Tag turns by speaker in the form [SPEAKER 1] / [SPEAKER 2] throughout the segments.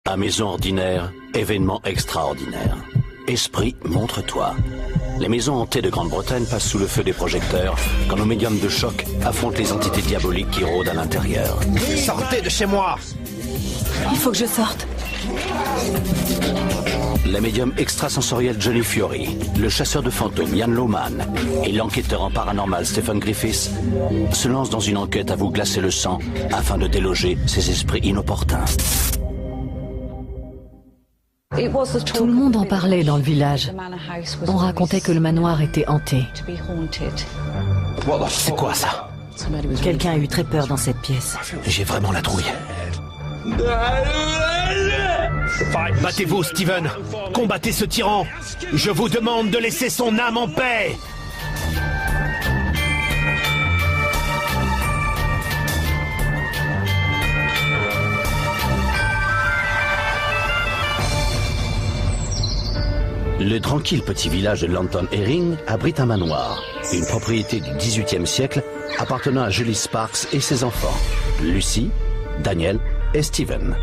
[SPEAKER 1] À maison ordinaire, événement extraordinaire. Esprit, montre-toi. Les maisons hantées de Grande-Bretagne passent sous le feu des projecteurs quand nos médiums de choc affrontent les entités diaboliques qui rôdent à l'intérieur.
[SPEAKER 2] Sortez de chez moi!
[SPEAKER 3] Il faut que je sorte.
[SPEAKER 1] La médium extrasensorielle Johnny Fury, le chasseur de fantômes Ian Lohman et l'enquêteur en paranormal Stephen Griffiths se lancent dans une enquête à vous glacer le sang afin de déloger ces esprits inopportuns.
[SPEAKER 3] Tout le monde en parlait dans le village. On racontait que le manoir était hanté.
[SPEAKER 2] C'est quoi ça?
[SPEAKER 3] Quelqu'un a eu très peur dans cette pièce.
[SPEAKER 2] J'ai vraiment la trouille. Battez-vous, Steven! Combattez ce tyran! Je vous demande de laisser son âme en paix!
[SPEAKER 1] Le tranquille petit village de Lantern Herring abrite un manoir, une propriété du XVIIIe siècle appartenant à Julie Sparks et ses enfants, Lucy, Daniel et Steven.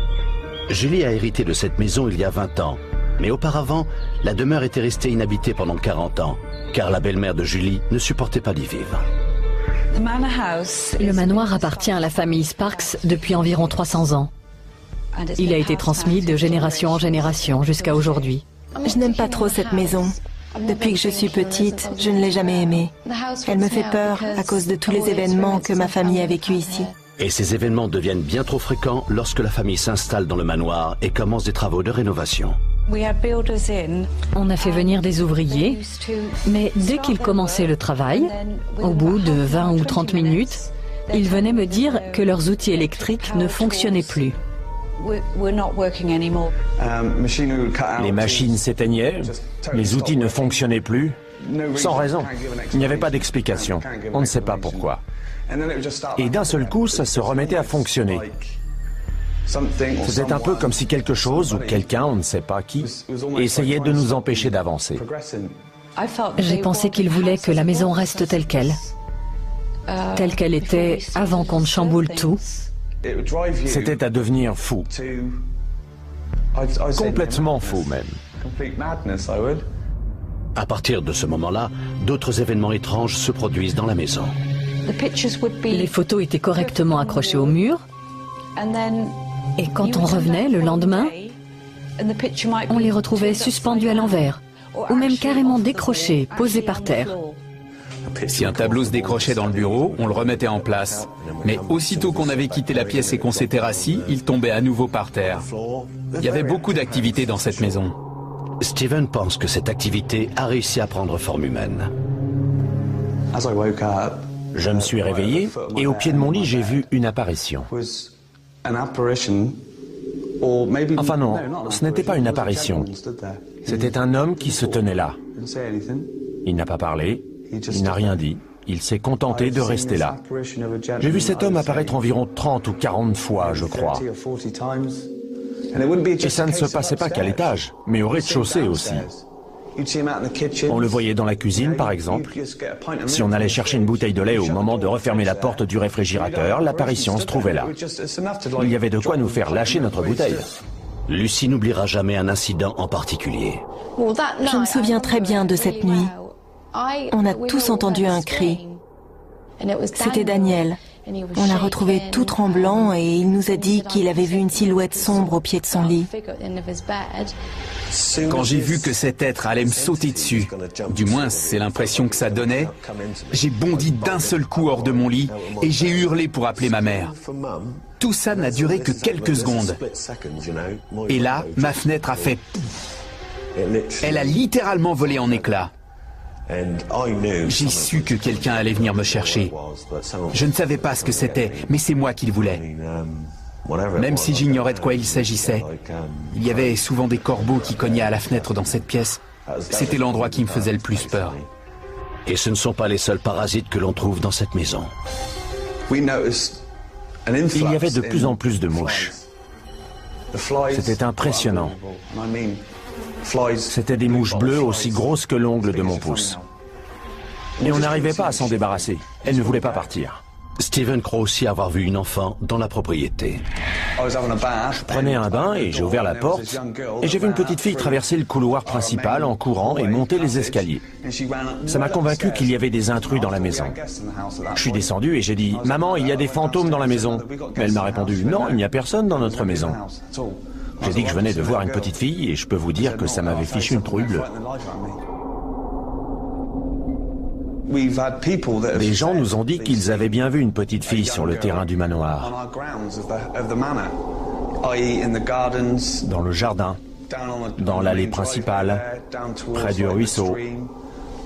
[SPEAKER 1] Julie a hérité de cette maison il y a 20 ans, mais auparavant, la demeure était restée inhabitée pendant 40 ans, car la belle-mère de Julie ne supportait pas d'y vivre.
[SPEAKER 3] Le manoir appartient à la famille Sparks depuis environ 300 ans. Il a été transmis de génération en génération jusqu'à aujourd'hui.
[SPEAKER 4] Je n'aime pas trop cette maison. Depuis que je suis petite, je ne l'ai jamais aimée. Elle me fait peur à cause de tous les événements que ma famille a vécu ici.
[SPEAKER 1] Et ces événements deviennent bien trop fréquents lorsque la famille s'installe dans le manoir et commence des travaux de rénovation.
[SPEAKER 3] On a fait venir des ouvriers, mais dès qu'ils commençaient le travail, au bout de 20 ou 30 minutes, ils venaient me dire que leurs outils électriques ne fonctionnaient plus.
[SPEAKER 5] Les machines s'éteignaient, les outils ne fonctionnaient plus, sans raison. Il n'y avait pas d'explication. On ne sait pas pourquoi. Et d'un seul coup, ça se remettait à fonctionner. C'était un peu comme si quelque chose ou quelqu'un, on ne sait pas qui, essayait de nous empêcher d'avancer.
[SPEAKER 3] J'ai pensé qu'ils voulaient que la maison reste telle qu'elle était avant qu'on ne chamboule tout.
[SPEAKER 5] C'était à devenir fou. Complètement fou même.
[SPEAKER 1] À partir de ce moment-là, d'autres événements étranges se produisent dans la maison.
[SPEAKER 3] Les photos étaient correctement accrochées au mur, et quand on revenait le lendemain, on les retrouvait suspendues à l'envers, ou même carrément décrochées, posées par terre.
[SPEAKER 6] Si un tableau se décrochait dans le bureau, on le remettait en place. Mais aussitôt qu'on avait quitté la pièce et qu'on s'était rassis, il tombait à nouveau par terre. Il y avait beaucoup d'activité dans cette maison.
[SPEAKER 1] Steven pense que cette activité a réussi à prendre forme humaine.
[SPEAKER 5] Je me suis réveillé et au pied de mon lit, j'ai vu une apparition. Enfin non, ce n'était pas une apparition. C'était un homme qui se tenait là. Il n'a pas parlé, il n'a rien dit, il s'est contenté de rester là. J'ai vu cet homme apparaître environ 30 ou 40 fois, je crois. Et ça ne se passait pas qu'à l'étage, mais au rez-de-chaussée aussi. On le voyait dans la cuisine, par exemple. Si on allait chercher une bouteille de lait au moment de refermer la porte du réfrigérateur, l'apparition se trouvait là. Il y avait de quoi nous faire lâcher notre bouteille.
[SPEAKER 1] Lucy n'oubliera jamais un incident en particulier.
[SPEAKER 4] Je me souviens très bien de cette nuit. On a tous entendu un cri. C'était Daniel. On l'a retrouvé tout tremblant et il nous a dit qu'il avait vu une silhouette sombre au pied de son lit.
[SPEAKER 6] Quand j'ai vu que cet être allait me sauter dessus, du moins c'est l'impression que ça donnait, j'ai bondi d'un seul coup hors de mon lit et j'ai hurlé pour appeler ma mère. Tout ça n'a duré que quelques secondes. Et là, ma fenêtre a fait... Elle a littéralement volé en éclats. J'ai su que quelqu'un allait venir me chercher. Je ne savais pas ce que c'était, mais c'est moi qui le voulais. Même si j'ignorais de quoi il s'agissait, il y avait souvent des corbeaux qui cognaient à la fenêtre dans cette pièce. C'était l'endroit qui me faisait le plus peur.
[SPEAKER 1] Et ce ne sont pas les seuls parasites que l'on trouve dans cette maison.
[SPEAKER 5] Il y avait de plus en plus de mouches. C'était impressionnant. C'était des mouches bleues aussi grosses que l'ongle de mon pouce. Et on n'arrivait pas à s'en débarrasser. Elles ne voulaient pas partir.
[SPEAKER 1] Steven croit aussi avoir vu une enfant dans la propriété.
[SPEAKER 5] Je prenais un bain et j'ai ouvert la porte et j'ai vu une petite fille traverser le couloir principal en courant et monter les escaliers. Ça m'a convaincu qu'il y avait des intrus dans la maison. Je suis descendu et j'ai dit « Maman, il y a des fantômes dans la maison ». Mais elle m'a répondu « Non, il n'y a personne dans notre maison ». J'ai dit que je venais de voir une petite fille et je peux vous dire que ça m'avait fichu une trouille bleue. Des gens nous ont dit qu'ils avaient bien vu une petite fille sur le terrain du manoir, dans le jardin, dans l'allée principale, près du ruisseau,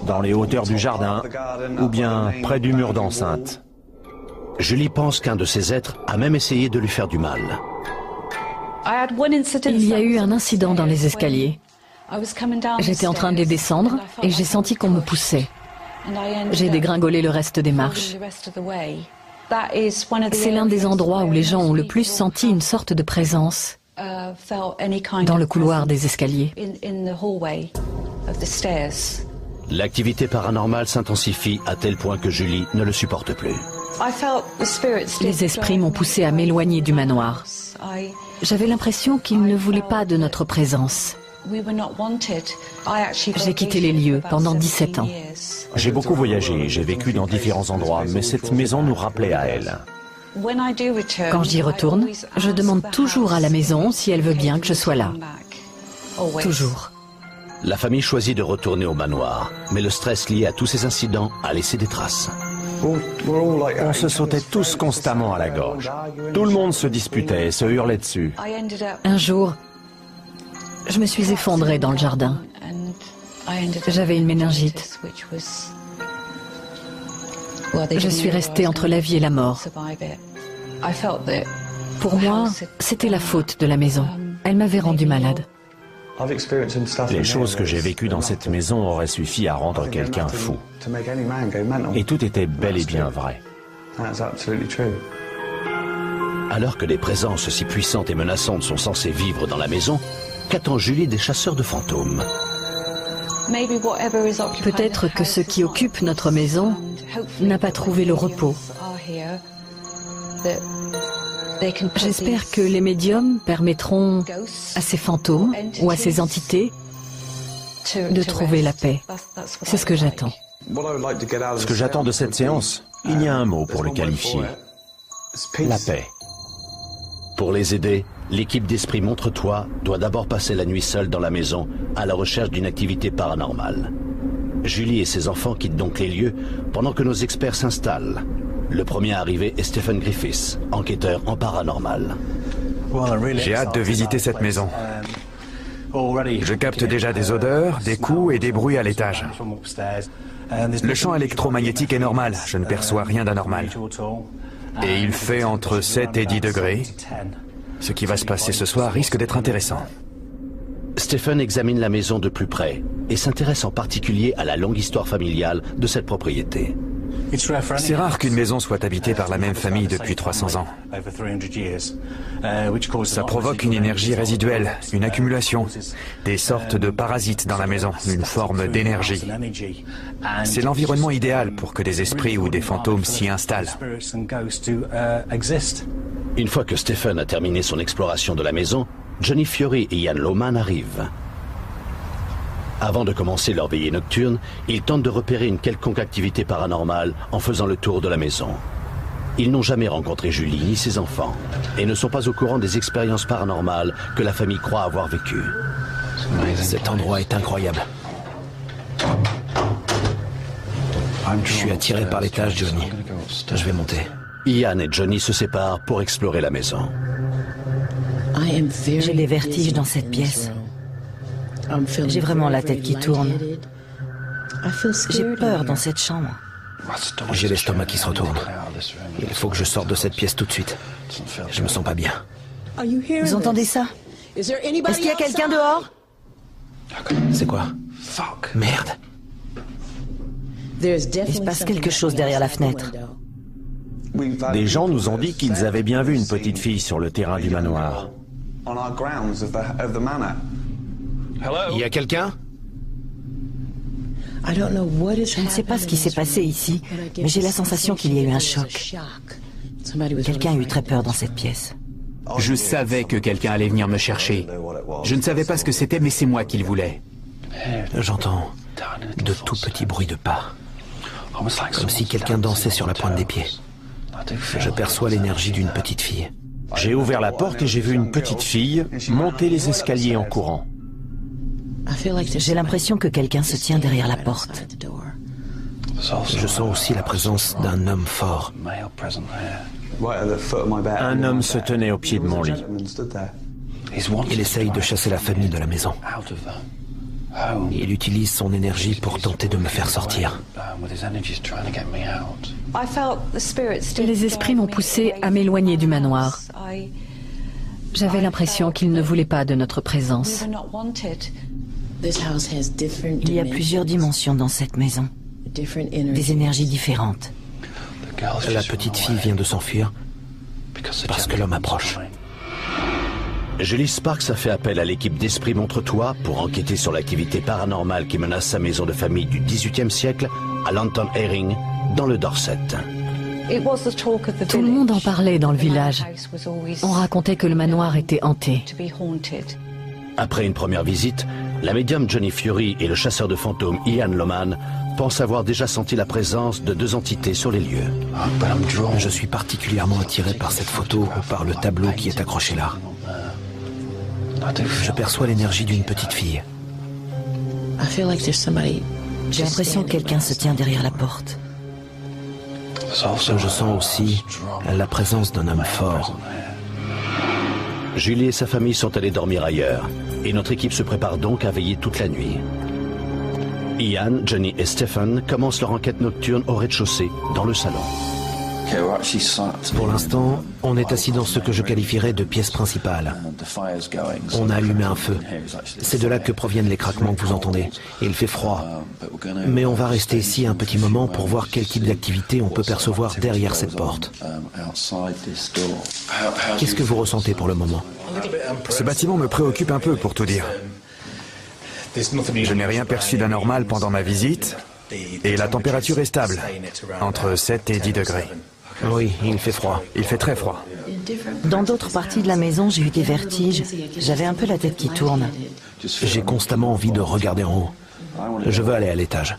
[SPEAKER 5] dans les hauteurs du jardin ou bien près du mur d'enceinte.
[SPEAKER 1] Julie pense qu'un de ces êtres a même essayé de lui faire du mal.
[SPEAKER 3] Il y a eu un incident dans les escaliers. J'étais en train de les descendre et j'ai senti qu'on me poussait. J'ai dégringolé le reste des marches. C'est l'un des endroits où les gens ont le plus senti une sorte de présence, dans le couloir des escaliers.
[SPEAKER 1] L'activité paranormale s'intensifie à tel point que Julie ne le supporte plus.
[SPEAKER 3] Les esprits m'ont poussé à m'éloigner du manoir. J'avais l'impression qu'ils ne voulaient pas de notre présence. J'ai quitté les lieux pendant 17 ans.
[SPEAKER 5] J'ai beaucoup voyagé, j'ai vécu dans différents endroits, mais cette maison nous rappelait à elle.
[SPEAKER 3] Quand j'y retourne, je demande toujours à la maison si elle veut bien que je sois là. Toujours.
[SPEAKER 1] La famille choisit de retourner au manoir, mais le stress lié à tous ces incidents a laissé des traces.
[SPEAKER 5] On se sautait tous constamment à la gorge. Tout le monde se disputait et se hurlait dessus.
[SPEAKER 3] Un jour, je me suis effondrée dans le jardin. J'avais une méningite. Je suis restée entre la vie et la mort. Pour moi, c'était la faute de la maison. Elle m'avait rendue malade.
[SPEAKER 5] Les choses que j'ai vécues dans cette maison auraient suffi à rendre quelqu'un fou. Et tout était bel et bien vrai.
[SPEAKER 1] Alors que des présences si puissantes et menaçantes sont censées vivre dans la maison, qu'attend Julie des chasseurs de fantômes?
[SPEAKER 3] Peut-être que ce qui occupe notre maison n'a pas trouvé le repos. J'espère que les médiums permettront à ces fantômes ou à ces entités de trouver la paix. C'est ce que j'attends.
[SPEAKER 5] Ce que j'attends de cette séance, il y a un mot pour le qualifier. La paix.
[SPEAKER 1] Pour les aider, l'équipe d'Esprit Montre-toi doit d'abord passer la nuit seule dans la maison à la recherche d'une activité paranormale. Julie et ses enfants quittent donc les lieux pendant que nos experts s'installent. Le premier arrivé est Stephen Griffiths, enquêteur en paranormal.
[SPEAKER 7] J'ai hâte de visiter cette maison. Je capte déjà des odeurs, des coups et des bruits à l'étage. Le champ électromagnétique est normal, je ne perçois rien d'anormal. Et il fait entre 7 et 10 degrés. Ce qui va se passer ce soir risque d'être intéressant.
[SPEAKER 1] Stephen examine la maison de plus près et s'intéresse en particulier à la longue histoire familiale de cette propriété.
[SPEAKER 7] C'est rare qu'une maison soit habitée par la même famille depuis 300 ans. Ça provoque une énergie résiduelle, une accumulation, des sortes de parasites dans la maison, une forme d'énergie. C'est l'environnement idéal pour que des esprits ou des fantômes s'y installent.
[SPEAKER 1] Une fois que Stephen a terminé son exploration de la maison, Johnny Fiori et Ian Lohman arrivent. Avant de commencer leur veillée nocturne, ils tentent de repérer une quelconque activité paranormale en faisant le tour de la maison. Ils n'ont jamais rencontré Julie ni ses enfants et ne sont pas au courant des expériences paranormales que la famille croit avoir vécues.
[SPEAKER 2] Cet endroit est incroyable. Je suis attiré par l'étage, Johnny. Je vais monter.
[SPEAKER 1] Ian et Johnny se séparent pour explorer la maison.
[SPEAKER 4] J'ai des vertiges dans cette pièce. J'ai vraiment la tête qui tourne. J'ai peur dans cette chambre.
[SPEAKER 2] J'ai l'estomac qui se retourne. Il faut que je sorte de cette pièce tout de suite. Je me sens pas bien.
[SPEAKER 4] Vous entendez ça? Est-ce qu'il y a quelqu'un dehors?
[SPEAKER 2] C'est quoi? Merde.
[SPEAKER 4] Il se passe quelque chose derrière la fenêtre.
[SPEAKER 5] Des gens nous ont dit qu'ils avaient bien vu une petite fille sur le terrain du manoir.
[SPEAKER 2] Il y a quelqu'un?
[SPEAKER 4] Je ne sais pas ce qui s'est passé ici, mais j'ai la sensation qu'il y a eu un choc. Quelqu'un a eu très peur dans cette pièce.
[SPEAKER 6] Je savais que quelqu'un allait venir me chercher. Je ne savais pas ce que c'était, mais c'est moi qui le voulais.
[SPEAKER 8] J'entends de tout petits bruits de pas, comme si quelqu'un dansait sur la pointe des pieds. Je perçois l'énergie d'une petite fille.
[SPEAKER 5] J'ai ouvert la porte et j'ai vu une petite fille monter les escaliers en courant.
[SPEAKER 4] J'ai l'impression que quelqu'un se tient derrière la porte.
[SPEAKER 8] Je sens aussi la présence d'un homme fort.
[SPEAKER 5] Un homme se tenait au pied de mon lit.
[SPEAKER 8] Il essaye de chasser la famille de la maison. Il utilise son énergie pour tenter de me faire sortir.
[SPEAKER 3] Les esprits m'ont poussé à m'éloigner du manoir. J'avais l'impression qu'ils ne voulaient pas de notre présence.
[SPEAKER 4] Il y a plusieurs dimensions dans cette maison, des énergies différentes.
[SPEAKER 8] La petite fille vient de s'enfuir parce que l'homme approche.
[SPEAKER 1] Julie Sparks a fait appel à l'équipe d'Esprit Montre-toi pour enquêter sur l'activité paranormale qui menace sa maison de famille du XVIIIe siècle à Lantern Herring, dans le Dorset.
[SPEAKER 3] Tout le monde en parlait dans le village. On racontait que le manoir était hanté.
[SPEAKER 1] Après une première visite, la médium Johnny Fury et le chasseur de fantômes Ian Loman pensent avoir déjà senti la présence de deux entités sur les lieux.
[SPEAKER 8] Je suis particulièrement attiré par cette photo ou par le tableau qui est accroché là. Je perçois l'énergie d'une petite fille.
[SPEAKER 4] J'ai l'impression que quelqu'un se tient derrière la porte.
[SPEAKER 8] Je sens aussi la présence d'un homme fort.
[SPEAKER 1] Julie et sa famille sont allés dormir ailleurs, et notre équipe se prépare donc à veiller toute la nuit. Ian, Johnny et Stephen commencent leur enquête nocturne au rez-de-chaussée, dans le salon.
[SPEAKER 8] Pour l'instant, on est assis dans ce que je qualifierais de pièce principale. On a allumé un feu. C'est de là que proviennent les craquements que vous entendez. Il fait froid. Mais on va rester ici un petit moment pour voir quel type d'activité on peut percevoir derrière cette porte. Qu'est-ce que vous ressentez pour le moment?
[SPEAKER 7] Ce bâtiment me préoccupe un peu, pour tout dire. Je n'ai rien perçu d'anormal pendant ma visite, et la température est stable, entre 7 et 10 degrés.
[SPEAKER 8] Oui, il fait froid.
[SPEAKER 7] Il fait très froid.
[SPEAKER 4] Dans d'autres parties de la maison, j'ai eu des vertiges. J'avais un peu la tête qui tourne.
[SPEAKER 8] J'ai constamment envie de regarder en haut. Je veux aller à l'étage.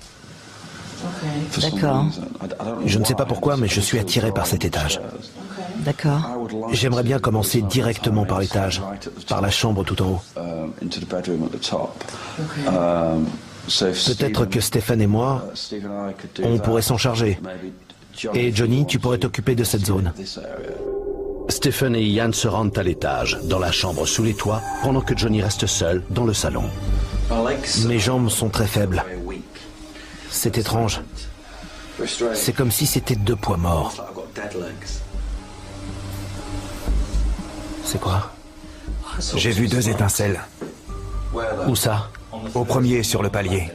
[SPEAKER 4] D'accord.
[SPEAKER 8] Je ne sais pas pourquoi, mais je suis attiré par cet étage.
[SPEAKER 4] D'accord.
[SPEAKER 8] J'aimerais bien commencer directement par l'étage, par la chambre tout en haut. Peut-être que Stephen et moi, on pourrait s'en charger. Et Johnny, tu pourrais t'occuper de cette zone.
[SPEAKER 1] Stephen et Ian se rendent à l'étage, dans la chambre sous les toits, pendant que Johnny reste seul dans le salon.
[SPEAKER 8] Mes jambes sont très faibles. C'est étrange. C'est comme si c'était deux poids morts. C'est quoi?
[SPEAKER 7] J'ai vu deux étincelles.
[SPEAKER 8] Où ça?
[SPEAKER 7] Au premier, sur le palier.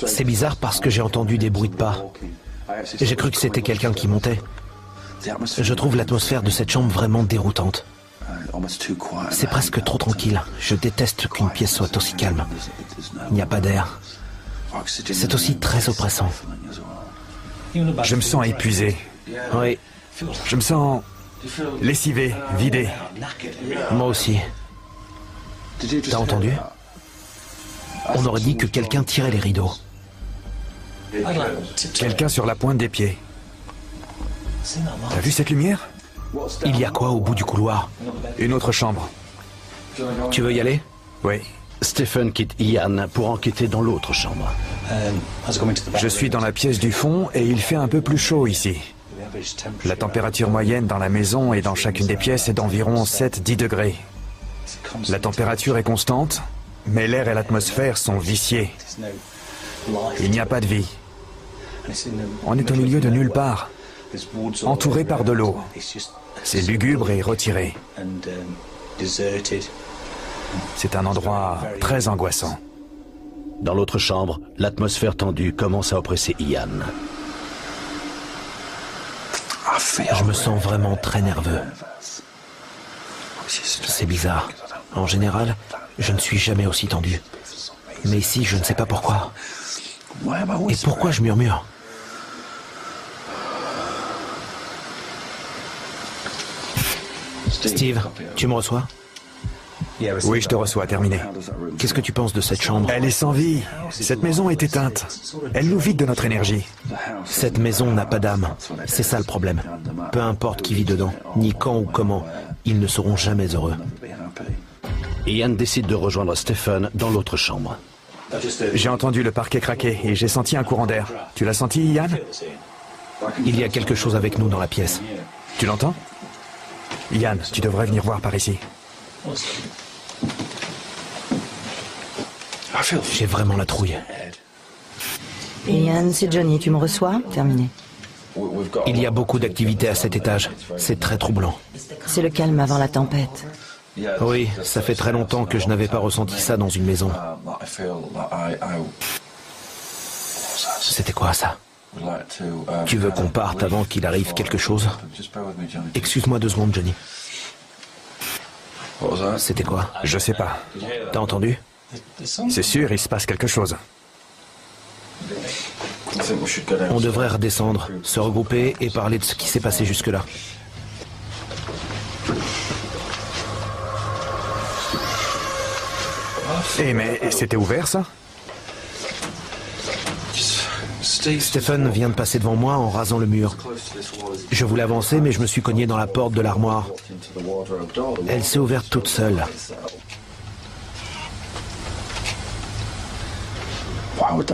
[SPEAKER 8] C'est bizarre parce que j'ai entendu des bruits de pas. J'ai cru que c'était quelqu'un qui montait. Je trouve l'atmosphère de cette chambre vraiment déroutante. C'est presque trop tranquille. Je déteste qu'une pièce soit aussi calme. Il n'y a pas d'air. C'est aussi très oppressant.
[SPEAKER 7] Je me sens épuisé.
[SPEAKER 8] Oui,
[SPEAKER 7] Je me sens lessivé, vidé.
[SPEAKER 8] moi aussi. T'as entendu? On aurait dit que quelqu'un tirait les rideaux.
[SPEAKER 7] Quelqu'un sur la pointe des pieds. T'as vu cette lumière?
[SPEAKER 8] Il y a quoi au bout du couloir?
[SPEAKER 7] Une autre chambre.
[SPEAKER 8] Tu veux y aller?
[SPEAKER 7] Oui.
[SPEAKER 1] Stephen quitte Ian pour enquêter dans l'autre chambre.
[SPEAKER 7] Je suis dans la pièce du fond et il fait un peu plus chaud ici. La température moyenne dans la maison et dans chacune des pièces est d'environ 7-10 degrés. La température est constante, mais l'air et l'atmosphère sont viciés. Il n'y a pas de vie. On est au milieu de nulle part, entouré par de l'eau. C'est lugubre et retiré. C'est un endroit très angoissant.
[SPEAKER 1] Dans l'autre chambre, l'atmosphère tendue commence à oppresser Ian.
[SPEAKER 8] Je me sens vraiment très nerveux. C'est bizarre. En général, je ne suis jamais aussi tendu. Mais ici, je ne sais pas pourquoi. Et pourquoi je murmure? Steve, tu me reçois?
[SPEAKER 7] Oui, je te reçois, terminé.
[SPEAKER 8] Qu'est-ce que tu penses de cette chambre?
[SPEAKER 7] Elle est sans vie. Cette maison est éteinte. Elle nous vide de notre énergie.
[SPEAKER 8] Cette maison n'a pas d'âme. C'est ça le problème. Peu importe qui vit dedans, ni quand ou comment, ils ne seront jamais heureux.
[SPEAKER 1] Ian décide de rejoindre Stephen dans l'autre chambre.
[SPEAKER 7] J'ai entendu le parquet craquer et j'ai senti un courant d'air. Tu l'as senti, Ian?
[SPEAKER 8] Il y a quelque chose avec nous dans la pièce.
[SPEAKER 7] Tu l'entends? Ian, tu devrais venir voir par ici.
[SPEAKER 8] J'ai vraiment la trouille.
[SPEAKER 4] Ian, c'est Johnny, tu me reçois? Terminé.
[SPEAKER 8] Il y a beaucoup d'activités à cet étage. C'est très troublant.
[SPEAKER 4] C'est le calme avant la tempête.
[SPEAKER 8] Oui, ça fait très longtemps que je n'avais pas ressenti ça dans une maison. C'était quoi ça? Tu veux qu'on parte avant qu'il arrive quelque chose? Excuse-moi 2 secondes, Johnny. C'était quoi?
[SPEAKER 7] Je sais pas.
[SPEAKER 8] T'as entendu?
[SPEAKER 7] C'est sûr, il se passe quelque chose.
[SPEAKER 8] On devrait redescendre, se regrouper et parler de ce qui s'est passé jusque-là.
[SPEAKER 7] Eh mais c'était ouvert ça?
[SPEAKER 8] Stephen vient de passer devant moi en rasant le mur. Je voulais avancer mais je me suis cogné dans la porte de l'armoire. Elle s'est ouverte toute seule.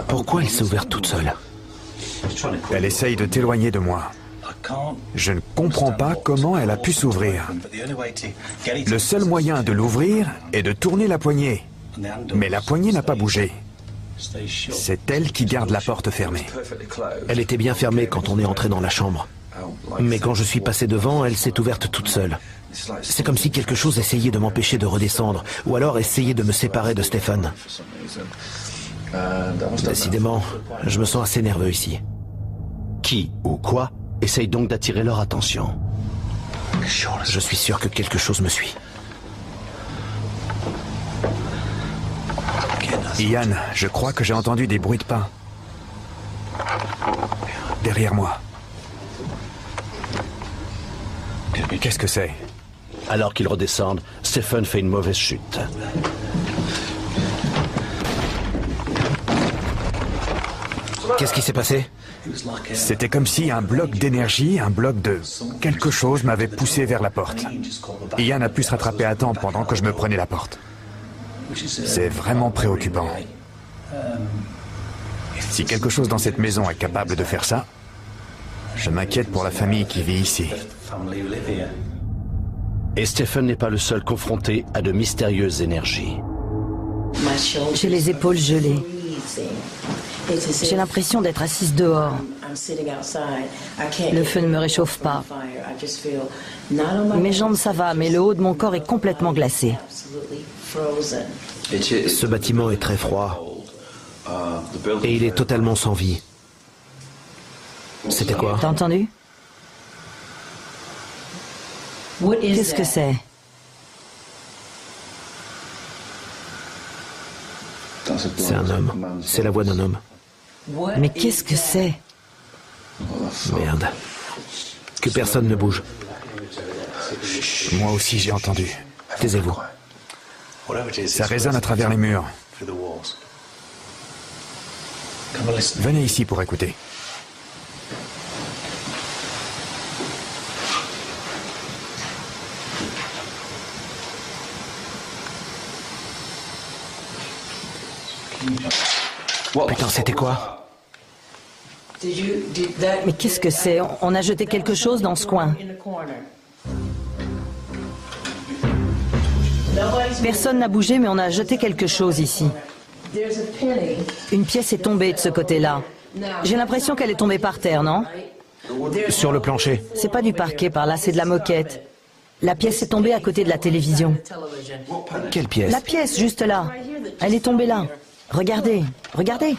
[SPEAKER 8] Pourquoi elle s'est ouverte toute seule?
[SPEAKER 7] Elle essaye de t'éloigner de moi. Je ne comprends pas comment elle a pu s'ouvrir. Le seul moyen de l'ouvrir est de tourner la poignée. Mais la poignée n'a pas bougé. C'est elle qui garde la porte fermée.
[SPEAKER 8] Elle était bien fermée quand on est entré dans la chambre. Mais quand je suis passé devant, elle s'est ouverte toute seule. C'est comme si quelque chose essayait de m'empêcher de redescendre, ou alors essayait de me séparer de Stephen. Décidément, je me sens assez nerveux ici.
[SPEAKER 1] Qui ou quoi essaye donc d'attirer leur attention?
[SPEAKER 8] Je suis sûr que quelque chose me suit.
[SPEAKER 7] Ian, je crois que j'ai entendu des bruits de pas. Derrière moi. Qu'est-ce que c'est?
[SPEAKER 1] Alors qu'ils redescendent, Stephen fait une mauvaise chute.
[SPEAKER 8] Qu'est-ce qui s'est passé?
[SPEAKER 7] C'était comme si un bloc d'énergie, un bloc de quelque chose m'avait poussé vers la porte. Ian a pu se rattraper à temps pendant que je me prenais la porte. C'est vraiment préoccupant. Si quelque chose dans cette maison est capable de faire ça, je m'inquiète pour la famille qui vit ici.
[SPEAKER 1] Et Stephen n'est pas le seul confronté à de mystérieuses énergies.
[SPEAKER 4] J'ai les épaules gelées. J'ai l'impression d'être assise dehors. Le feu ne me réchauffe pas. Mes jambes, ça va, mais le haut de mon corps est complètement glacé.
[SPEAKER 8] Ce bâtiment est très froid. Et il est totalement sans vie. C'était quoi?
[SPEAKER 4] T'as entendu? Qu'est-ce que c'est?
[SPEAKER 8] C'est un homme. C'est la voix d'un homme.
[SPEAKER 4] Mais qu'est-ce que c'est?
[SPEAKER 8] Merde. Que personne ne bouge.
[SPEAKER 7] Moi aussi j'ai entendu.
[SPEAKER 8] Taisez-vous.
[SPEAKER 7] Ça résonne à travers les murs. Venez ici pour écouter.
[SPEAKER 8] Putain, c'était quoi?
[SPEAKER 4] Mais qu'est-ce que c'est? On a jeté quelque chose dans ce coin. Personne n'a bougé, mais on a jeté quelque chose ici. Une pièce est tombée de ce côté-là. J'ai l'impression qu'elle est tombée par terre, non?
[SPEAKER 8] Sur le plancher.
[SPEAKER 4] C'est pas du parquet par là, c'est de la moquette. La pièce est tombée à côté de la télévision.
[SPEAKER 8] Quelle pièce?
[SPEAKER 4] La pièce, juste là. Elle est tombée là. Regardez, regardez.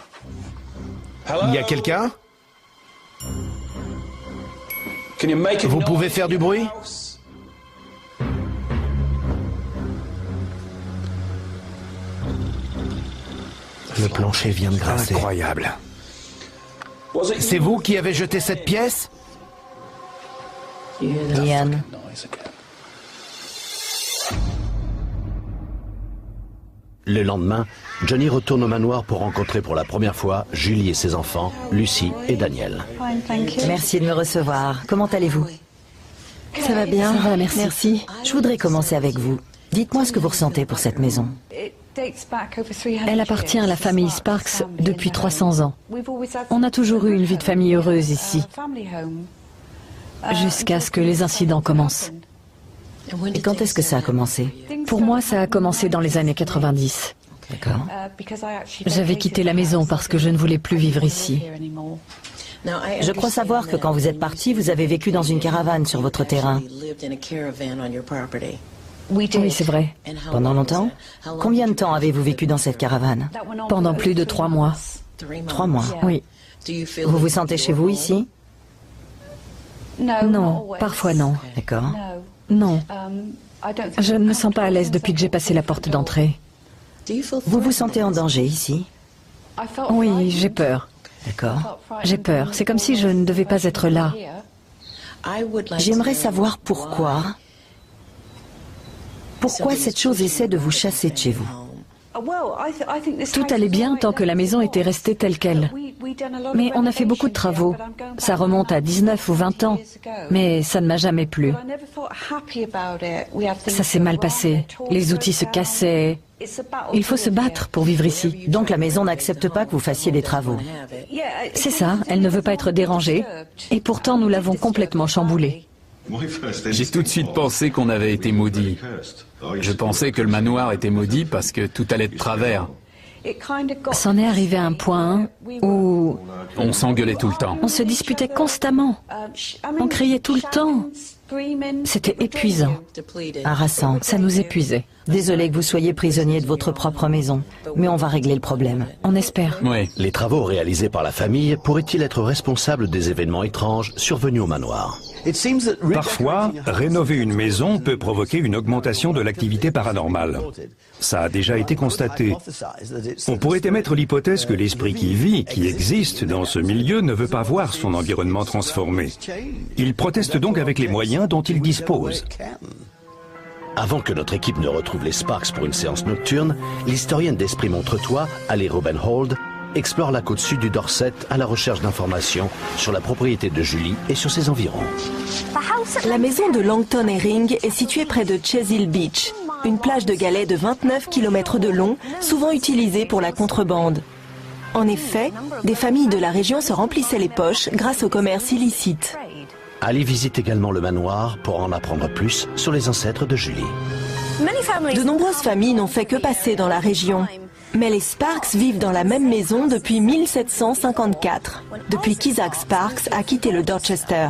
[SPEAKER 8] Il y a quelqu'un? Vous pouvez faire du bruit? Le plancher vient de grincer.
[SPEAKER 7] Incroyable.
[SPEAKER 8] C'est vous qui avez jeté cette pièce?
[SPEAKER 4] Ian,
[SPEAKER 1] Le lendemain, Johnny retourne au manoir pour rencontrer pour la première fois Julie et ses enfants, Lucy et Daniel.
[SPEAKER 9] Merci de me recevoir. Comment allez-vous?
[SPEAKER 4] Ça va bien?
[SPEAKER 3] Ça va, merci.
[SPEAKER 9] Merci.
[SPEAKER 4] Je voudrais commencer avec vous. Dites-moi ce que vous ressentez pour cette maison.
[SPEAKER 3] Elle appartient à la famille Sparks depuis 300 ans. On a toujours eu une vie de famille heureuse ici, jusqu'à ce que les incidents commencent.
[SPEAKER 4] Et quand est-ce que ça a commencé?
[SPEAKER 3] Pour moi, ça a commencé dans les années 90.
[SPEAKER 4] D'accord.
[SPEAKER 3] J'avais quitté la maison parce que je ne voulais plus vivre ici.
[SPEAKER 4] Je crois savoir que quand vous êtes parti, vous avez vécu dans une caravane sur votre terrain.
[SPEAKER 3] Oui, c'est vrai.
[SPEAKER 4] Pendant longtemps? Combien de temps avez-vous vécu dans cette caravane?
[SPEAKER 3] Pendant plus de 3 mois.
[SPEAKER 4] 3 mois.
[SPEAKER 3] Oui.
[SPEAKER 4] Vous vous sentez chez vous ici?
[SPEAKER 3] Non, parfois non.
[SPEAKER 4] D'accord.
[SPEAKER 3] Non. Je ne me sens pas à l'aise depuis que j'ai passé la porte d'entrée.
[SPEAKER 4] Vous vous sentez en danger ici?
[SPEAKER 3] Oui, j'ai peur.
[SPEAKER 4] D'accord.
[SPEAKER 3] J'ai peur. C'est comme si je ne devais pas être là.
[SPEAKER 4] J'aimerais savoir pourquoi. Pourquoi cette chose essaie de vous chasser de chez vous?
[SPEAKER 3] Tout allait bien tant que la maison était restée telle qu'elle. Mais on a fait beaucoup de travaux. Ça remonte à 19 ou 20 ans. Mais ça ne m'a jamais plu. Ça s'est mal passé. Les outils se cassaient. Il faut se battre pour vivre ici.
[SPEAKER 4] Donc la maison n'accepte pas que vous fassiez des travaux.
[SPEAKER 3] C'est ça, elle ne veut pas être dérangée. Et pourtant, nous l'avons complètement chamboulée.
[SPEAKER 6] J'ai tout de suite pensé qu'on avait été maudits. Je pensais que le manoir était maudit parce que tout allait de travers.
[SPEAKER 3] C'en est arrivé à un point où
[SPEAKER 6] On s'engueulait tout le temps.
[SPEAKER 3] on se disputait constamment. On criait tout le temps. C'était épuisant.
[SPEAKER 4] Harassant.
[SPEAKER 3] Ça nous épuisait.
[SPEAKER 4] Désolé que vous soyez prisonnier de votre propre maison, mais on va régler le problème.
[SPEAKER 3] On espère.
[SPEAKER 6] Oui.
[SPEAKER 1] Les travaux réalisés par la famille pourraient-ils être responsables des événements étranges survenus au manoir?
[SPEAKER 10] Parfois, rénover une maison peut provoquer une augmentation de l'activité paranormale. Ça a déjà été constaté. On pourrait émettre l'hypothèse que l'esprit qui vit, qui existe dans ce milieu, ne veut pas voir son environnement transformé. Il proteste donc avec les moyens dont il dispose.
[SPEAKER 1] Avant que notre équipe ne retrouve les Sparks pour une séance nocturne, l'historienne d'Esprit Montretois, Ali Rubenhold, explore la côte sud du Dorset à la recherche d'informations sur la propriété de Julie et sur ses environs.
[SPEAKER 4] La maison de Langton Herring est située près de Chesil Beach, une plage de galets de 29 km de long, souvent utilisée pour la contrebande. En effet, des familles de la région se remplissaient les poches grâce au commerce illicite.
[SPEAKER 1] Ali visite également le manoir pour en apprendre plus sur les ancêtres de Julie.
[SPEAKER 4] De nombreuses familles n'ont fait que passer dans la région. Mais les Sparks vivent dans la même maison depuis 1754, depuis qu'Isaac Sparks a quitté le Dorchester.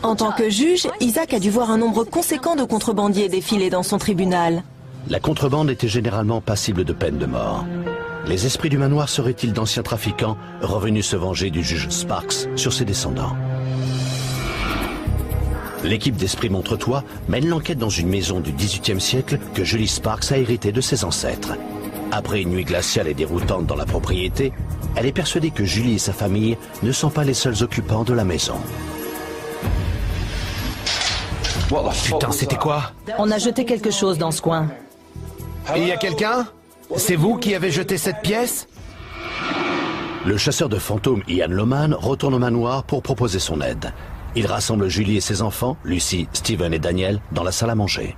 [SPEAKER 4] En tant que juge, Isaac a dû voir un nombre conséquent de contrebandiers défiler dans son tribunal.
[SPEAKER 1] La contrebande était généralement passible de peine de mort. Les esprits du manoir seraient-ils d'anciens trafiquants revenus se venger du juge Sparks sur ses descendants? L'équipe d'Esprit Montretois mène l'enquête dans une maison du XVIIIe siècle que Julie Sparks a héritée de ses ancêtres. Après une nuit glaciale et déroutante dans la propriété, elle est persuadée que Julie et sa famille ne sont pas les seuls occupants de la maison.
[SPEAKER 8] Putain, c'était quoi?
[SPEAKER 4] On a jeté quelque chose dans ce coin.
[SPEAKER 8] Il y a quelqu'un? C'est vous qui avez jeté cette pièce?
[SPEAKER 1] Le chasseur de fantômes Ian Loman retourne au manoir pour proposer son aide. Il rassemble Julie et ses enfants, Lucy, Steven et Daniel, dans la salle à manger.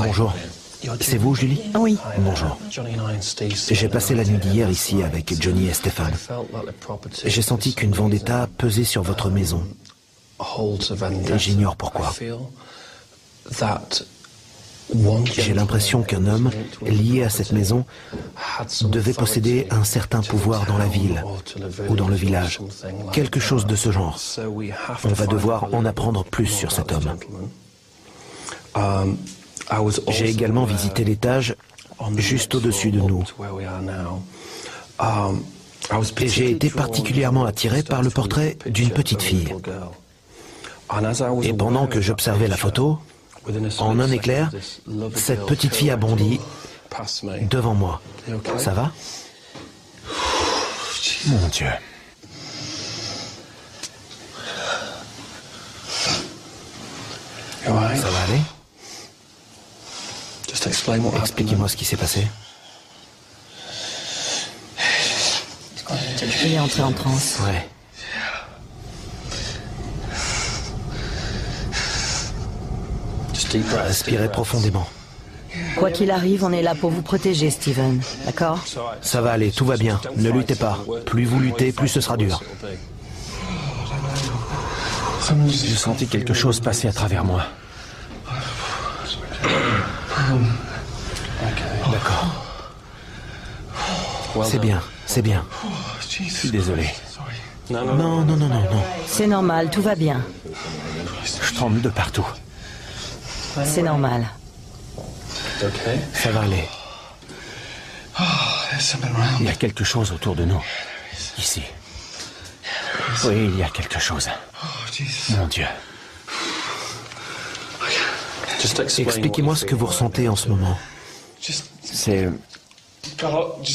[SPEAKER 8] Bonjour. C'est vous, Julie?
[SPEAKER 3] Oui.
[SPEAKER 8] Bonjour. J'ai passé la nuit d'hier ici avec Johnny et Stéphane. J'ai senti qu'une vendetta pesait sur votre maison. Et j'ignore pourquoi. J'ai l'impression qu'un homme lié à cette maison devait posséder un certain pouvoir dans la ville ou dans le village. Quelque chose de ce genre. On va devoir en apprendre plus sur cet homme. J'ai également visité l'étage juste au-dessus de nous. Et j'ai été particulièrement attiré par le portrait d'une petite fille. Et pendant que j'observais la photo, en un éclair, cette petite fille a bondi devant moi. Ça va?
[SPEAKER 7] Mon Dieu.
[SPEAKER 8] Ça va aller? Expliquez-moi ce qui s'est passé.
[SPEAKER 3] Il est entré en transe.
[SPEAKER 8] Ouais. Respirez profondément.
[SPEAKER 9] Quoi qu'il arrive, on est là pour vous protéger, Steven. D'accord?
[SPEAKER 8] Ça va aller, tout va bien. Ne luttez pas. Plus vous luttez, plus ce sera dur.
[SPEAKER 5] J'ai senti quelque chose passer à travers moi.
[SPEAKER 8] D'accord. C'est bien, c'est bien.
[SPEAKER 5] Je suis désolé.
[SPEAKER 8] Non.
[SPEAKER 9] C'est normal, tout va bien.
[SPEAKER 5] Je tremble de partout.
[SPEAKER 9] C'est normal.
[SPEAKER 8] Ça va aller.
[SPEAKER 5] Il y a quelque chose autour de nous. Ici. Oui, il y a quelque chose. Mon Dieu.
[SPEAKER 8] Expliquez-moi ce que vous ressentez en ce moment.
[SPEAKER 5] C'est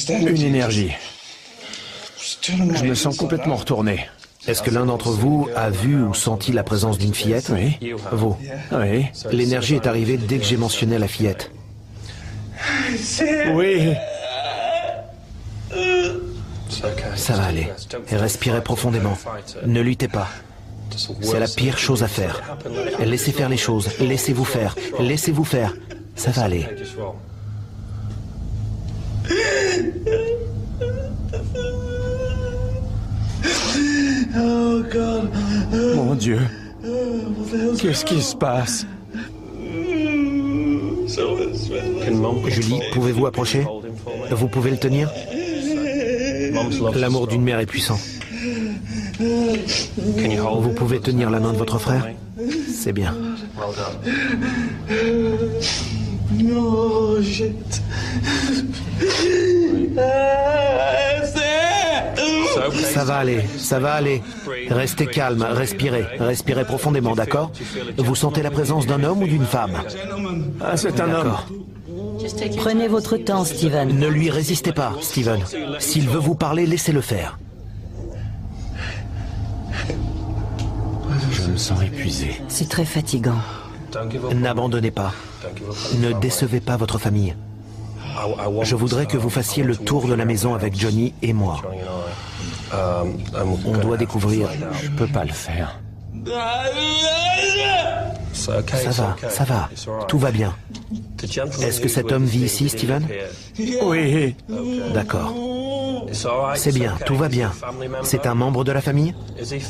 [SPEAKER 5] une énergie. Je me sens complètement retourné.
[SPEAKER 8] Est-ce que l'un d'entre vous a vu ou senti la présence d'une fillette?
[SPEAKER 5] Oui.
[SPEAKER 8] Vous?
[SPEAKER 5] Oui.
[SPEAKER 8] L'énergie est arrivée dès que j'ai mentionné la fillette.
[SPEAKER 5] Oui.
[SPEAKER 8] Ça va aller. Et respirez profondément. Ne luttez pas. C'est la pire chose à faire. Laissez faire les choses. Laissez-vous faire. Laissez-vous faire. Ça va aller.
[SPEAKER 5] Mon Dieu. Qu'est-ce qui se passe?
[SPEAKER 8] Julie, pouvez-vous approcher? Vous pouvez le tenir? L'amour d'une mère est puissant. Vous pouvez tenir la main de votre frère? C'est bien. Ça va aller, ça va aller. Restez calme, respirez, respirez profondément, d'accord? Vous sentez la présence d'un homme ou d'une femme?
[SPEAKER 5] Ah, c'est un homme.
[SPEAKER 9] Prenez votre temps, Steven.
[SPEAKER 8] Ne lui résistez pas, Steven. S'il veut vous parler, laissez-le faire.
[SPEAKER 5] Je me sens épuisé.
[SPEAKER 9] C'est très fatigant.
[SPEAKER 8] N'abandonnez pas. Ne décevez pas votre famille. Je voudrais que vous fassiez le tour de la maison avec Johnny et moi. On doit découvrir...
[SPEAKER 5] Je peux pas le faire.
[SPEAKER 8] Ça va. Tout va bien. Est-ce que cet homme vit ici, Steven?
[SPEAKER 5] Oui.
[SPEAKER 8] D'accord. C'est bien, tout va bien. C'est un membre de la famille?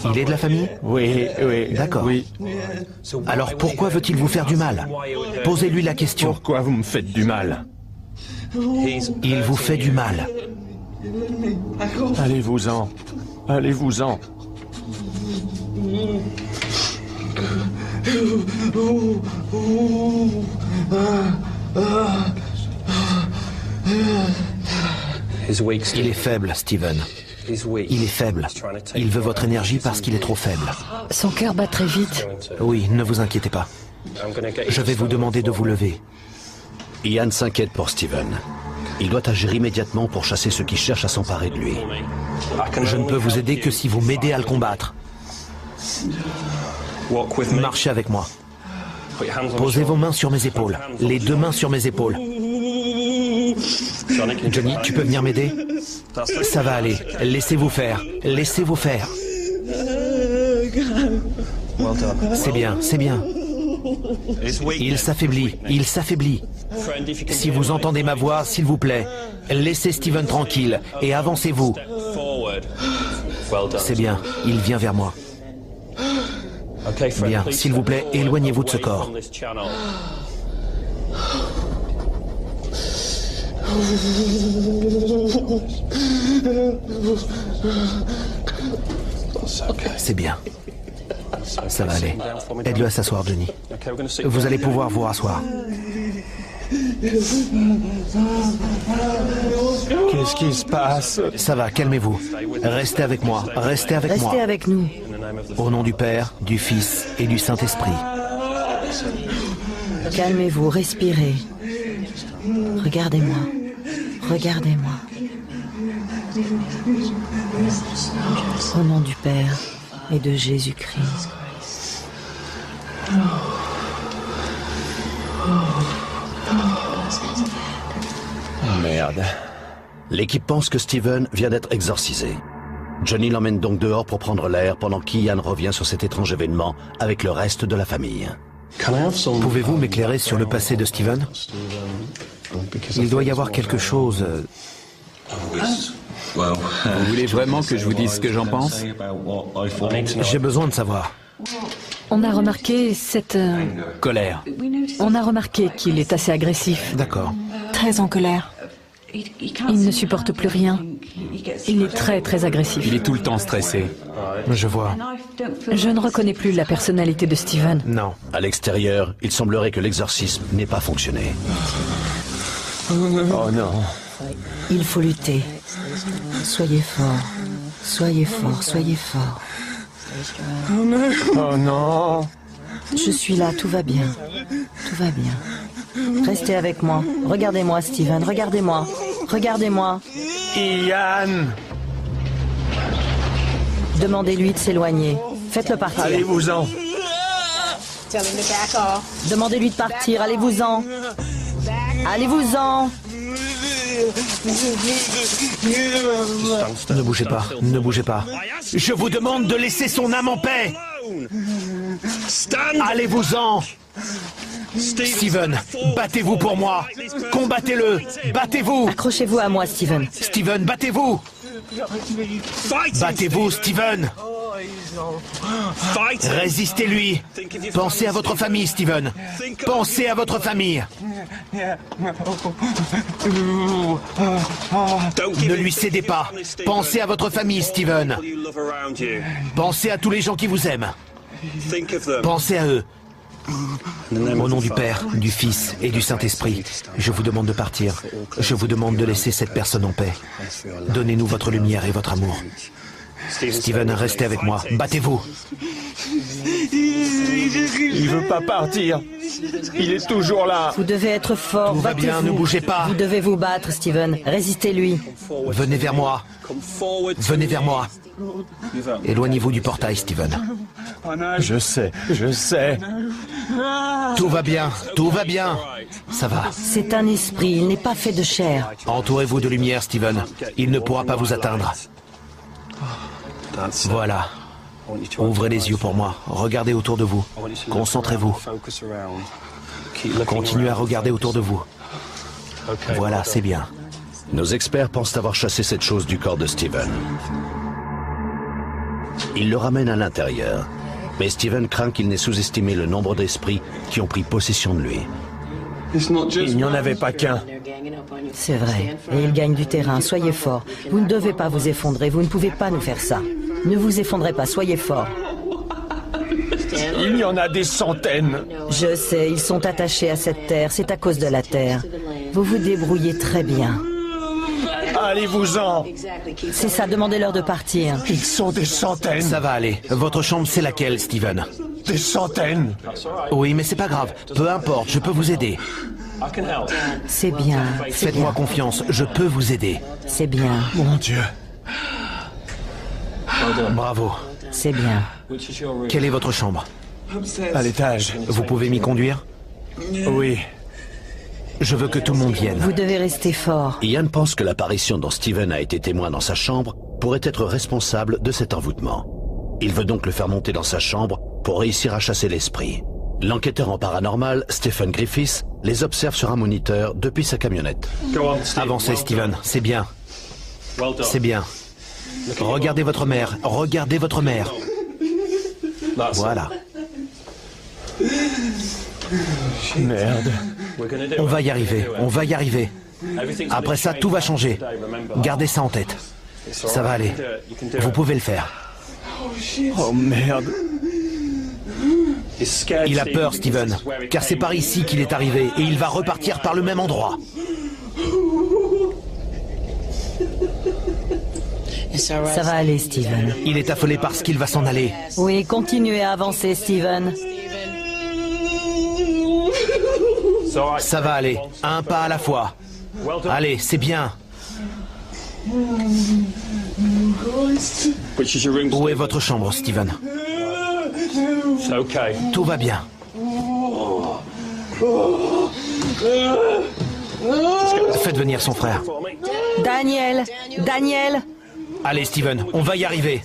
[SPEAKER 8] Il est de la famille?
[SPEAKER 5] Oui.
[SPEAKER 8] D'accord.
[SPEAKER 5] Oui.
[SPEAKER 8] Alors pourquoi veut-il vous faire du mal? Posez-lui la question.
[SPEAKER 5] Pourquoi vous me faites du mal?
[SPEAKER 8] Il vous fait du mal.
[SPEAKER 5] Allez-vous-en. Allez-vous-en.
[SPEAKER 8] Il est faible, Steven. Il est faible. Il veut votre énergie parce qu'il est trop faible.
[SPEAKER 3] Son cœur bat très vite.
[SPEAKER 8] Oui, ne vous inquiétez pas. Je vais vous demander de vous lever. Ian s'inquiète pour Steven. Il doit agir immédiatement pour chasser ceux qui cherchent à s'emparer de lui. Je ne peux vous aider que si vous m'aidez à le combattre. Marchez avec moi. Posez vos mains sur mes épaules. Les deux mains sur mes épaules. Johnny, tu peux venir m'aider? Ça va aller. Laissez-vous faire. Laissez-vous faire. C'est bien, c'est bien. Il s'affaiblit, il s'affaiblit. Si vous entendez ma voix, s'il vous plaît, laissez Steven tranquille et avancez-vous. C'est bien, il vient vers moi. Bien, s'il vous plaît, éloignez-vous de ce corps. C'est bien. Ça va aller. Aide-le à s'asseoir, Johnny. Vous allez pouvoir vous rasseoir.
[SPEAKER 5] Qu'est-ce qui se passe?
[SPEAKER 8] Ça va, calmez-vous. Restez avec moi. Restez avec moi.
[SPEAKER 9] Restez avec nous.
[SPEAKER 8] Au nom du Père, du Fils et du Saint-Esprit.
[SPEAKER 9] Calmez-vous, respirez. Regardez-moi. Regardez-moi. Au nom du Père et de Jésus-Christ.
[SPEAKER 5] merde.
[SPEAKER 1] L'équipe pense que Steven vient d'être exorcisé. Johnny l'emmène donc dehors pour prendre l'air pendant qu'Ian revient sur cet étrange événement avec le reste de la famille.
[SPEAKER 8] Pouvez-vous m'éclairer sur le passé de Steven? Il doit y avoir quelque chose...
[SPEAKER 6] Vous voulez vraiment que je vous dise ce que j'en pense?
[SPEAKER 8] J'ai besoin de savoir.
[SPEAKER 3] On a remarqué cette...
[SPEAKER 6] Colère.
[SPEAKER 3] On a remarqué qu'il est assez agressif.
[SPEAKER 8] D'accord.
[SPEAKER 4] Très en colère.
[SPEAKER 3] Il ne supporte plus rien. Il est très très agressif.
[SPEAKER 6] Il est tout le temps stressé.
[SPEAKER 8] Je vois.
[SPEAKER 3] Je ne reconnais plus la personnalité de Steven.
[SPEAKER 8] Non.
[SPEAKER 1] À l'extérieur, il semblerait que l'exorcisme n'ait pas fonctionné.
[SPEAKER 5] Oh non.
[SPEAKER 9] Il faut lutter. Soyez fort. Soyez fort, soyez fort.
[SPEAKER 5] Oh non.
[SPEAKER 9] Je suis là, tout va bien. Tout va bien. Restez avec moi. Regardez-moi, Steven, regardez-moi. Regardez-moi.
[SPEAKER 5] Ian.
[SPEAKER 9] Demandez-lui de s'éloigner. Faites-le partir.
[SPEAKER 5] Allez-vous-en.
[SPEAKER 9] Demandez-lui de partir, allez-vous-en. Allez-vous-en.
[SPEAKER 8] Ne bougez pas, ne bougez pas.
[SPEAKER 2] Je vous demande de laisser son âme en paix. Allez-vous-en. Steven, battez-vous pour moi. Combattez-le. Battez-vous.
[SPEAKER 9] Accrochez-vous à moi, Steven.
[SPEAKER 2] Steven, battez-vous. Battez-vous, Steven. Résistez-lui. Pensez à votre famille, Steven. Pensez à votre famille. Ne lui cédez pas. Pensez à votre famille, Steven. Pensez à tous les gens qui vous aiment. Pensez à eux.
[SPEAKER 8] Au nom du Père, du Fils et du Saint-Esprit, je vous demande de partir. Je vous demande de laisser cette personne en paix. Donnez-nous votre lumière et votre amour. Steven, restez avec moi. Battez-vous.
[SPEAKER 5] Il veut pas partir. Il est toujours là.
[SPEAKER 9] Vous devez être fort.
[SPEAKER 8] Tout va bien,
[SPEAKER 9] battez-vous.
[SPEAKER 8] ne bougez pas.
[SPEAKER 9] Vous devez vous battre, Steven. Résistez-lui.
[SPEAKER 8] Venez vers moi. Venez vers moi. Éloignez-vous du portail, Steven.
[SPEAKER 5] Je sais, je sais.
[SPEAKER 8] Tout va bien, tout va bien. Ça va.
[SPEAKER 9] C'est un esprit, il n'est pas fait de chair.
[SPEAKER 8] Entourez-vous de lumière, Steven. Il ne pourra pas vous atteindre. Voilà. Ouvrez les yeux pour moi. Regardez autour de vous. Concentrez-vous. Continuez à regarder autour de vous. Voilà, c'est bien.
[SPEAKER 1] Nos experts pensent avoir chassé cette chose du corps de Steven. Ils le ramènent à l'intérieur. Mais Steven craint qu'il n'ait sous-estimé le nombre d'esprits qui ont pris possession de lui.
[SPEAKER 5] Il n'y en avait pas qu'un.
[SPEAKER 9] C'est vrai. Et il gagne du terrain. Soyez fort. Vous ne devez pas vous effondrer. Vous ne pouvez pas nous faire ça. Ne vous effondrez pas. Soyez fort.
[SPEAKER 5] Il y en a des centaines.
[SPEAKER 9] Je sais, ils sont attachés à cette terre. C'est à cause de la terre. Vous vous débrouillez très bien.
[SPEAKER 5] Allez-vous-en.
[SPEAKER 9] C'est ça, demandez-leur de partir.
[SPEAKER 5] Ils sont des centaines.
[SPEAKER 8] Ça va aller. Votre chambre, c'est laquelle, Steven?
[SPEAKER 5] Des centaines.
[SPEAKER 8] Oui, mais c'est pas grave. Peu importe, je peux vous aider.
[SPEAKER 9] C'est bien.
[SPEAKER 8] Faites-moi confiance, je peux vous aider.
[SPEAKER 9] C'est bien.
[SPEAKER 5] Mon Dieu.
[SPEAKER 8] Bravo.
[SPEAKER 9] C'est bien.
[SPEAKER 8] Quelle est votre chambre?
[SPEAKER 5] À l'étage.
[SPEAKER 8] Vous pouvez m'y conduire?
[SPEAKER 5] Oui.
[SPEAKER 8] Je veux que tout le monde vienne.
[SPEAKER 9] Vous devez rester fort.
[SPEAKER 1] Ian pense que l'apparition dont Steven a été témoin dans sa chambre pourrait être responsable de cet envoûtement. Il veut donc le faire monter dans sa chambre pour réussir à chasser l'esprit. L'enquêteur en paranormal, Stephen Griffiths, les observe sur un moniteur depuis sa camionnette.
[SPEAKER 8] Avancez, Steven, c'est bien. C'est bien. Regardez votre mère, regardez votre mère. Voilà.
[SPEAKER 5] Merde.
[SPEAKER 8] On va y arriver, on va y arriver. Après ça, tout va changer. Gardez ça en tête. Ça va aller. Vous pouvez le faire.
[SPEAKER 5] Oh merde.
[SPEAKER 8] Il a peur, Steven, car c'est par ici qu'il est arrivé et il va repartir par le même endroit.
[SPEAKER 9] Ça va aller, Steven.
[SPEAKER 8] Il est affolé parce qu'il va s'en aller.
[SPEAKER 9] Oui, continuez à avancer, Steven.
[SPEAKER 8] Ça va aller, un pas à la fois. Allez, c'est bien. Où est votre chambre, Steven? Tout va bien.
[SPEAKER 2] Faites venir son frère.
[SPEAKER 4] Daniel! Daniel!
[SPEAKER 2] Allez, Steven, on va y arriver.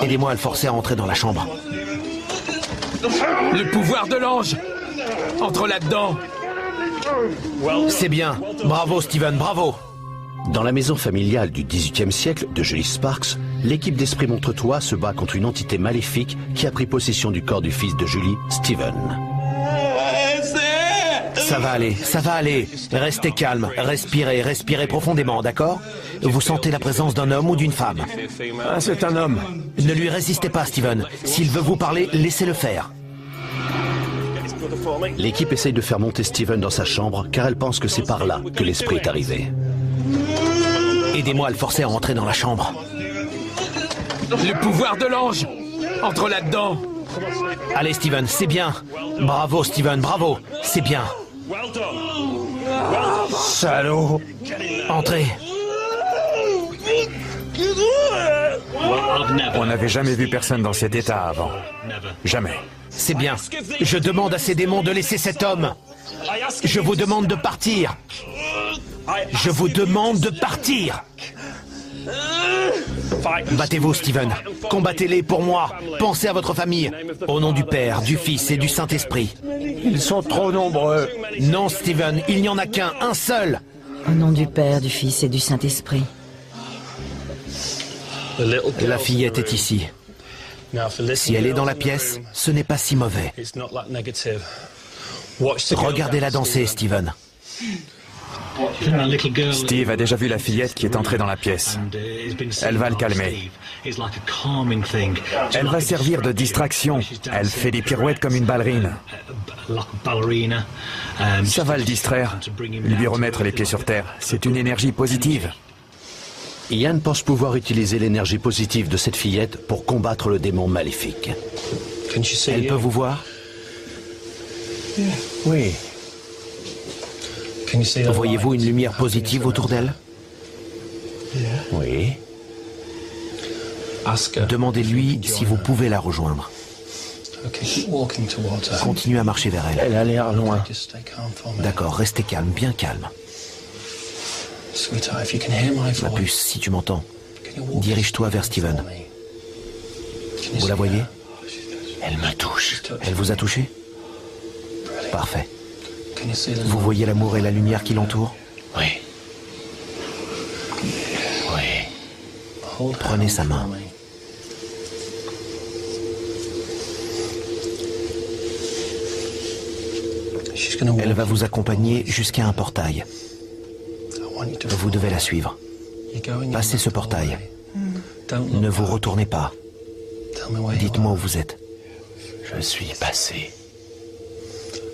[SPEAKER 2] Aidez-moi à le forcer à entrer dans la chambre.
[SPEAKER 6] Le pouvoir de l'ange! Entre là-dedans!
[SPEAKER 2] C'est bien. Bravo, Steven, bravo.
[SPEAKER 1] Dans la maison familiale du XVIIIe siècle de Julie Sparks, l'équipe d'Esprit Montre-toi se bat contre une entité maléfique qui a pris possession du corps du fils de Julie, Steven.
[SPEAKER 2] Ça va aller. Restez calme, respirez profondément, d'accord? Vous sentez la présence d'un homme ou d'une femme?
[SPEAKER 5] Ah, c'est un homme.
[SPEAKER 2] Ne lui résistez pas, Steven. S'il veut vous parler, laissez-le faire.
[SPEAKER 1] L'équipe essaye de faire monter Steven dans sa chambre car elle pense que c'est par là que l'esprit est arrivé.
[SPEAKER 2] Aidez-moi à le forcer à entrer dans la chambre.
[SPEAKER 6] Le pouvoir de l'ange! Entre là-dedans!
[SPEAKER 2] Allez, Steven, c'est bien. Bravo, Steven, bravo. C'est bien.
[SPEAKER 5] Salaud!
[SPEAKER 2] Entrez.
[SPEAKER 7] On n'avait jamais vu personne dans cet état avant. Jamais.
[SPEAKER 2] C'est bien. Je demande à ces démons de laisser cet homme. Je vous demande de partir. Je vous demande de partir. Battez-vous, Steven. Combattez-les pour moi. Pensez à votre famille. Au nom du Père, du Fils et du Saint-Esprit.
[SPEAKER 5] Ils sont trop nombreux.
[SPEAKER 2] Non, Steven, il n'y en a qu'un, un seul.
[SPEAKER 9] Au nom du Père, du Fils et du Saint-Esprit.
[SPEAKER 2] La fillette est ici. Si elle est dans la pièce, ce n'est pas si mauvais. Regardez-la danser, Steven.
[SPEAKER 7] Steve a déjà vu la fillette qui est entrée dans la pièce. Elle va le calmer. Elle va servir de distraction. Elle fait des pirouettes comme une ballerine. Ça va le distraire, lui remettre les pieds sur terre. C'est une énergie positive.
[SPEAKER 1] Ian pense pouvoir utiliser l'énergie positive de cette fillette pour combattre le démon maléfique.
[SPEAKER 2] Elle peut vous voir?
[SPEAKER 5] Oui.
[SPEAKER 2] Voyez-vous une lumière positive autour d'elle?
[SPEAKER 1] Oui.
[SPEAKER 2] Demandez-lui si vous pouvez la rejoindre. Continuez à marcher vers elle.
[SPEAKER 5] Elle a l'air loin.
[SPEAKER 2] D'accord, restez calme, bien calme. Ma puce, si tu m'entends, dirige-toi vers Steven. Vous la voyez?
[SPEAKER 5] Elle me touche.
[SPEAKER 2] Elle vous a touché? Parfait. Vous voyez l'amour et la lumière qui l'entourent?
[SPEAKER 5] Oui. Oui.
[SPEAKER 2] Prenez sa main. Elle va vous accompagner jusqu'à un portail. Vous devez la suivre. Passez ce portail. Ne vous retournez pas. Dites-moi où vous êtes.
[SPEAKER 5] Je suis passé.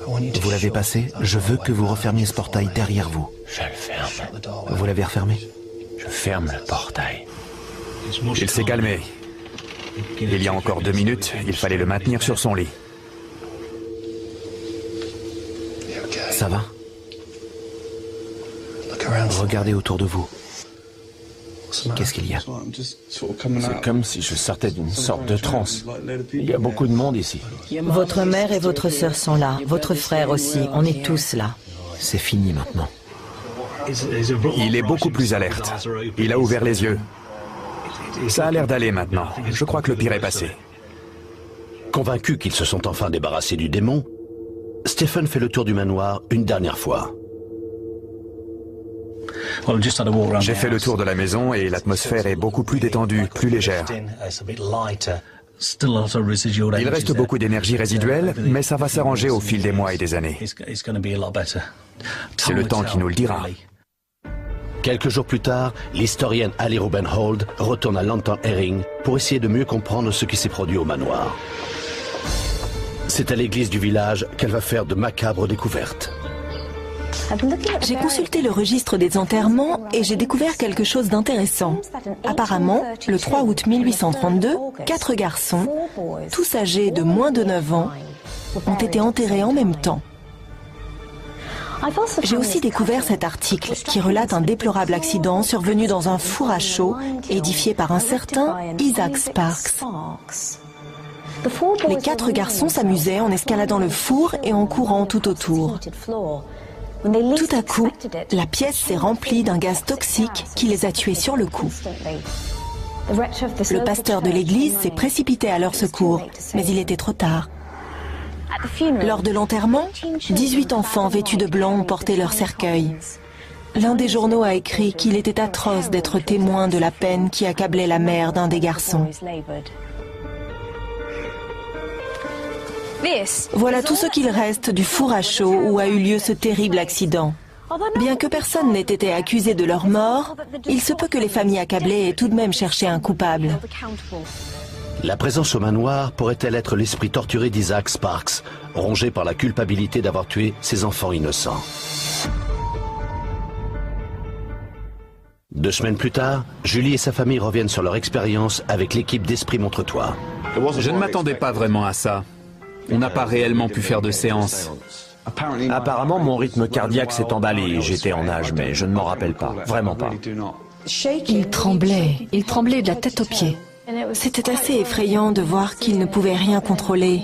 [SPEAKER 2] Vous l'avez passé? Je veux que vous refermiez ce portail derrière vous.
[SPEAKER 5] Je le ferme.
[SPEAKER 2] Vous l'avez refermé?
[SPEAKER 5] Je ferme le portail.
[SPEAKER 7] Il s'est calmé. Il y a encore 2 minutes, il fallait le maintenir sur son lit.
[SPEAKER 2] Ça va? Regardez autour de vous. Qu'est-ce qu'il y a?
[SPEAKER 5] C'est comme si je sortais d'une sorte de transe. Il y a beaucoup de monde ici.
[SPEAKER 9] Votre mère et votre sœur sont là. Votre frère aussi. On est tous là.
[SPEAKER 2] C'est fini maintenant.
[SPEAKER 7] Il est beaucoup plus alerte. Il a ouvert les yeux. Ça a l'air d'aller maintenant. Je crois que le pire est passé.
[SPEAKER 1] Convaincus qu'ils se sont enfin débarrassés du démon, Stephen fait le tour du manoir une dernière fois.
[SPEAKER 7] J'ai fait le tour de la maison et l'atmosphère est beaucoup plus détendue, plus légère. Il reste beaucoup d'énergie résiduelle, mais ça va s'arranger au fil des mois et des années. C'est le temps qui nous le dira.
[SPEAKER 1] Quelques jours plus tard, l'historienne Ali Rubenhold retourne à Lantern Herring pour essayer de mieux comprendre ce qui s'est produit au manoir. C'est à l'église du village qu'elle va faire de macabres découvertes.
[SPEAKER 4] J'ai consulté le registre des enterrements et j'ai découvert quelque chose d'intéressant. Apparemment, le 3 août 1832, 4 garçons, tous âgés de moins de 9 ans, ont été enterrés en même temps. J'ai aussi découvert cet article qui relate un déplorable accident survenu dans un four à chaux édifié par un certain Isaac Sparks. Les 4 garçons s'amusaient en escaladant le four et en courant tout autour. Tout à coup, la pièce s'est remplie d'un gaz toxique qui les a tués sur le coup. Le pasteur de l'église s'est précipité à leur secours, mais il était trop tard. Lors de l'enterrement, 18 enfants vêtus de blanc ont porté leur cercueil. L'un des journaux a écrit qu'il était atroce d'être témoin de la peine qui accablait la mère d'un des garçons. Voilà tout ce qu'il reste du four à chaud où a eu lieu ce terrible accident. Bien que personne n'ait été accusé de leur mort, il se peut que les familles accablées aient tout de même cherché un coupable.
[SPEAKER 1] La présence au manoir pourrait-elle être l'esprit torturé d'Isaac Sparks, rongé par la culpabilité d'avoir tué ses enfants innocents? 2 semaines plus tard, Julie et sa famille reviennent sur leur expérience avec l'équipe d'Esprit Montre-toi.
[SPEAKER 6] Je ne m'attendais pas vraiment à ça. On n'a pas réellement pu faire de séance.
[SPEAKER 5] Apparemment, mon rythme cardiaque s'est emballé. J'étais en nage, mais je ne m'en rappelle pas. Vraiment pas.
[SPEAKER 3] Il tremblait de la tête aux pieds.
[SPEAKER 4] C'était assez effrayant de voir qu'il ne pouvait rien contrôler.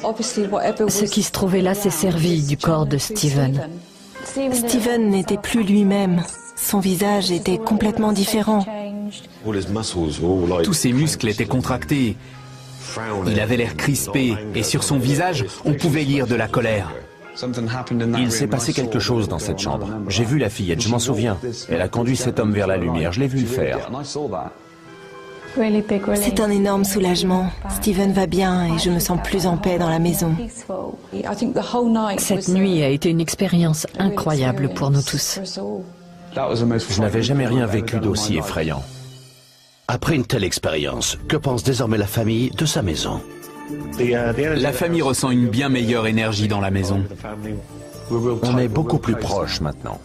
[SPEAKER 3] Ce qui se trouvait là s'est servi du corps de Steven.
[SPEAKER 4] Steven n'était plus lui-même. Son visage était complètement différent.
[SPEAKER 6] Tous ses muscles étaient contractés. Il avait l'air crispé et sur son visage, on pouvait lire de la colère.
[SPEAKER 5] Il s'est passé quelque chose dans cette chambre. J'ai vu la fillette, je m'en souviens. Elle a conduit cet homme vers la lumière, je l'ai vu le faire.
[SPEAKER 4] C'est un énorme soulagement. Steven va bien et je me sens plus en paix dans la maison.
[SPEAKER 3] Cette nuit a été une expérience incroyable pour nous tous.
[SPEAKER 5] Je n'avais jamais rien vécu d'aussi effrayant.
[SPEAKER 1] Après une telle expérience, que pense désormais la famille de sa maison?
[SPEAKER 6] La famille ressent une bien meilleure énergie dans la maison.
[SPEAKER 5] On est beaucoup plus proches maintenant.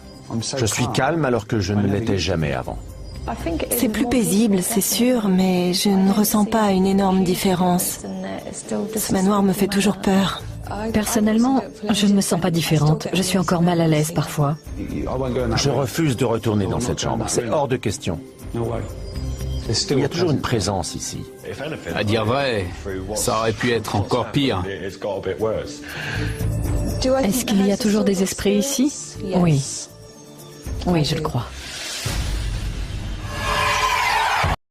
[SPEAKER 5] Je suis calme alors que je ne l'étais jamais avant.
[SPEAKER 4] C'est plus paisible, c'est sûr, mais je ne ressens pas une énorme différence. Ce manoir me fait toujours peur.
[SPEAKER 3] Personnellement, je ne me sens pas différente. Je suis encore mal à l'aise parfois.
[SPEAKER 5] Je refuse de retourner dans cette chambre. C'est hors de question. Il y a toujours une présence ici.
[SPEAKER 6] À dire vrai, ça aurait pu être encore pire.
[SPEAKER 3] Est-ce qu'il y a toujours des esprits ici? Oui. Oui, je le crois.